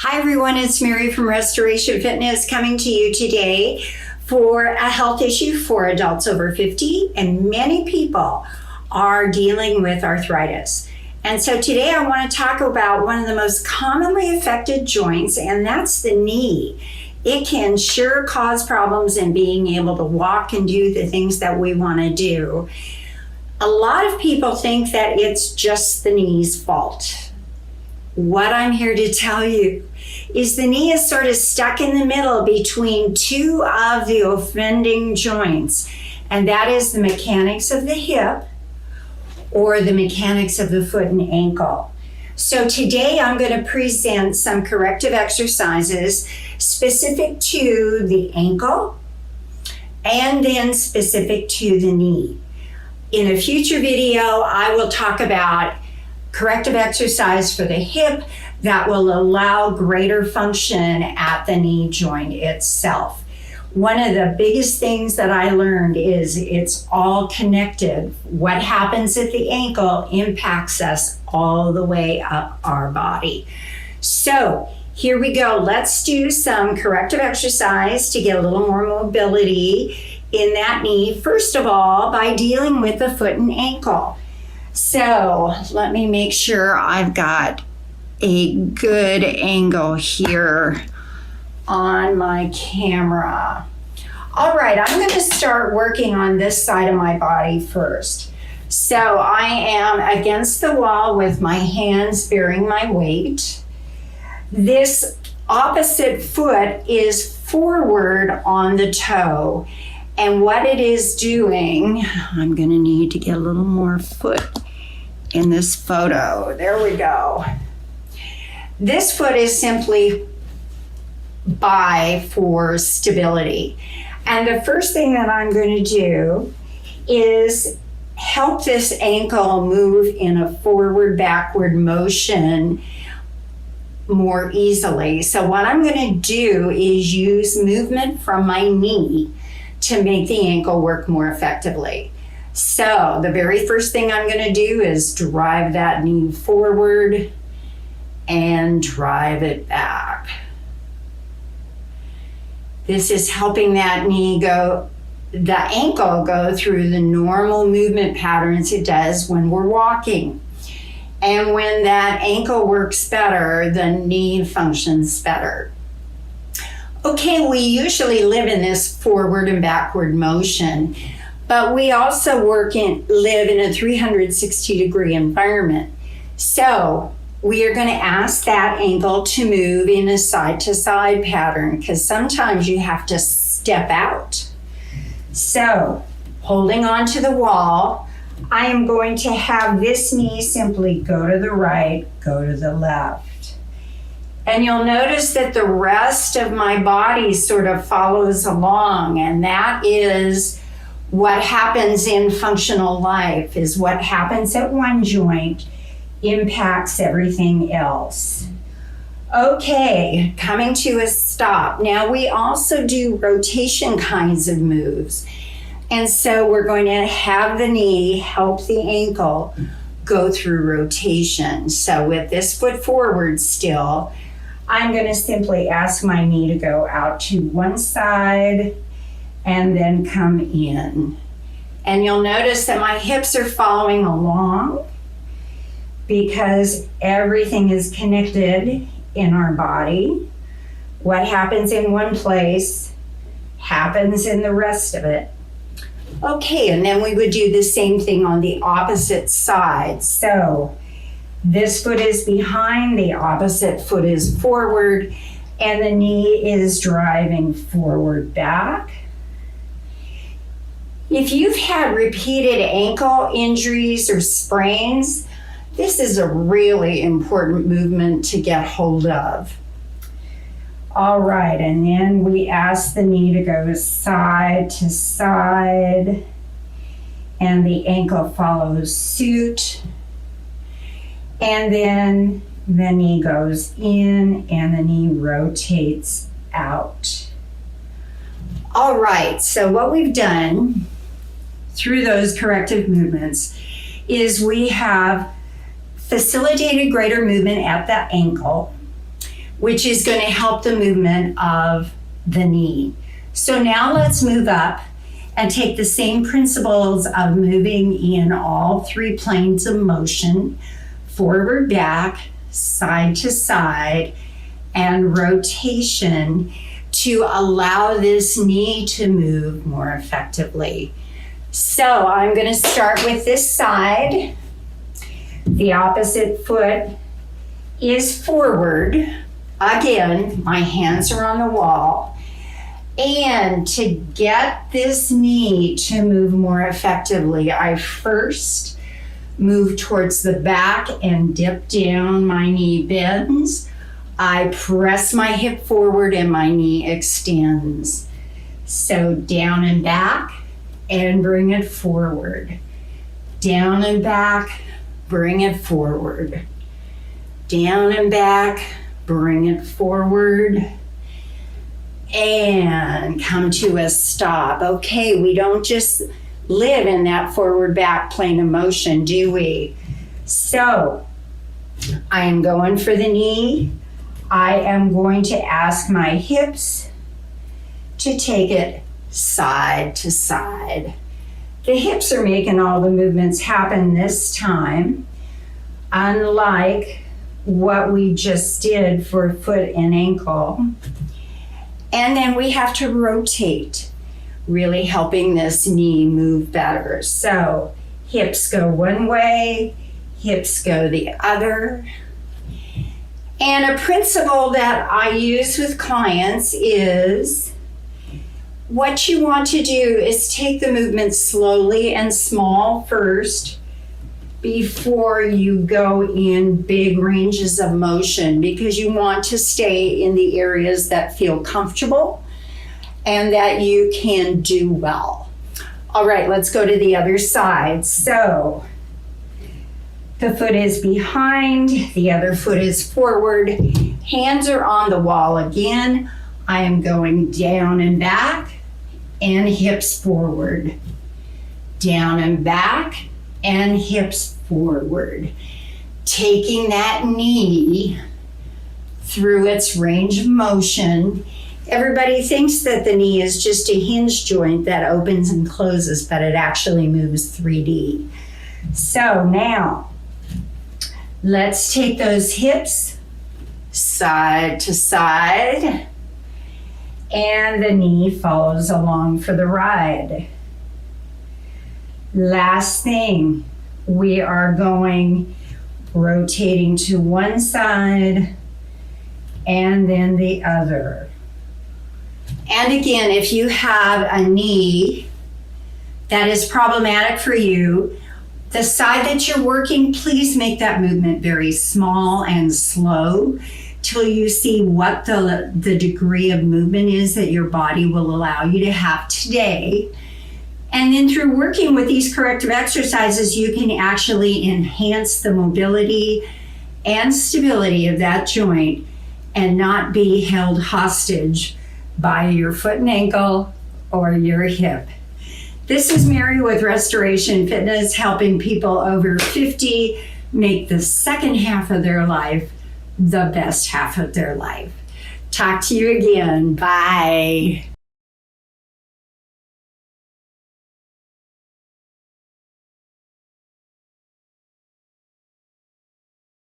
Hi everyone, it's Mary from Restoration Fitness coming to you today for a health issue for adults over 50, and many people are dealing with arthritis. And so today I want to talk about one of the most commonly affected joints, and that's the knee. It can sure cause problems in being able to walk and do the things that we want to do. A lot of people think that it's just the knee's fault. What I'm here to tell you is the knee is sort of stuck in the middle between two of the offending joints, and that is the mechanics of the hip or the mechanics of the foot and ankle. So today I'm going to present some corrective exercises specific to the ankle and then specific to the knee. In a future video, I will talk about corrective exercise for the hip that will allow greater function at the knee joint itself. One of the biggest things that I learned is it's all connected. What happens at the ankle impacts us all the way up our body. So here we go. Let's do some corrective exercise to get a little more mobility in that knee. First of all, by dealing with the foot and ankle. So let me make sure I've got a good angle here on my camera. All right, I'm going to start working on this side of my body first. So I am against the wall with my hands bearing my weight. This opposite foot is forward on the toe. And what it is doing, I'm going to need to get a little more foot in this photo. There we go. This foot is simply by for stability. And the first thing that I'm going to do is help this ankle move in a forward-backward motion more easily. So what I'm going to do is use movement from my knee to make the ankle work more effectively. So the very first thing I'm going to do is drive that knee forward and drive it back. This is helping that knee the ankle go through the normal movement patterns it does when we're walking. And when that ankle works better, the knee functions better. Okay, we usually live in this forward and backward motion, but we also live in a 360-degree environment. So we are going to ask that ankle to move in a side-to-side pattern because sometimes you have to step out. So holding on to the wall, I am going to have this knee simply go to the right, go to the left. And you'll notice that the rest of my body sort of follows along, and that is what happens in functional life, is what happens at one joint impacts everything else. Okay, coming to a stop. Now we also do rotation kinds of moves. And so we're going to have the knee help the ankle go through rotation. So with this foot forward still, I'm going to simply ask my knee to go out to one side and then come in. And you'll notice that my hips are following along because everything is connected in our body. What happens in one place happens in the rest of it. Okay, and then we would do the same thing on the opposite side. So this foot is behind, the opposite foot is forward, and the knee is driving forward back. If you've had repeated ankle injuries or sprains, this is a really important movement to get hold of. All right, and then we ask the knee to go side to side, and the ankle follows suit. And then the knee goes in and the knee rotates out. All right, so what we've done through those corrective movements is we have facilitated greater movement at the ankle. which is going to help the movement of the knee. So now let's move up and take the same principles of moving in all three planes of motion, forward, back, side to side, and rotation to allow this knee to move more effectively. So I'm going to start with this side. The opposite foot is forward. Again, my hands are on the wall. And to get this knee to move more effectively, I first move towards the back and dip down. My knee bends. I press my hip forward and my knee extends. So down and back and bring it forward. Down and back, bring it forward. Down and back, bring it forward. And come to a stop. Okay, we don't just live in that forward back plane of motion, do we? So I am going for the knee. I am going to ask my hips to take it side to side. The hips are making all the movements happen this time, unlike what we just did for foot and ankle. And then we have to rotate, really helping this knee move better. So hips go one way, hips go the other. And a principle that I use with clients is what you want to do is take the movement slowly and small first before you go in big ranges of motion, because you want to stay in the areas that feel comfortable and that you can do well. All right, let's go to the other side. So the foot is behind, the other foot is forward. Hands are on the wall again. I am going down and back and hips forward. Down and back and hips forward. Taking that knee through its range of motion. Everybody thinks that the knee is just a hinge joint that opens and closes, but it actually moves 3D. So now, let's take those hips side to side, and the knee follows along for the ride. Last thing, we are going rotating to one side and then the other. And again, if you have a knee that is problematic for you, the side that you're working, please make that movement very small and slow till you see what the degree of movement is that your body will allow you to have today. And then through working with these corrective exercises, you can actually enhance the mobility and stability of that joint and not be held hostage by your foot and ankle or your hip. This is Mary with Restoration Fitness, helping people over 50 make the second half of their life the best half of their life. Talk to you again. Bye.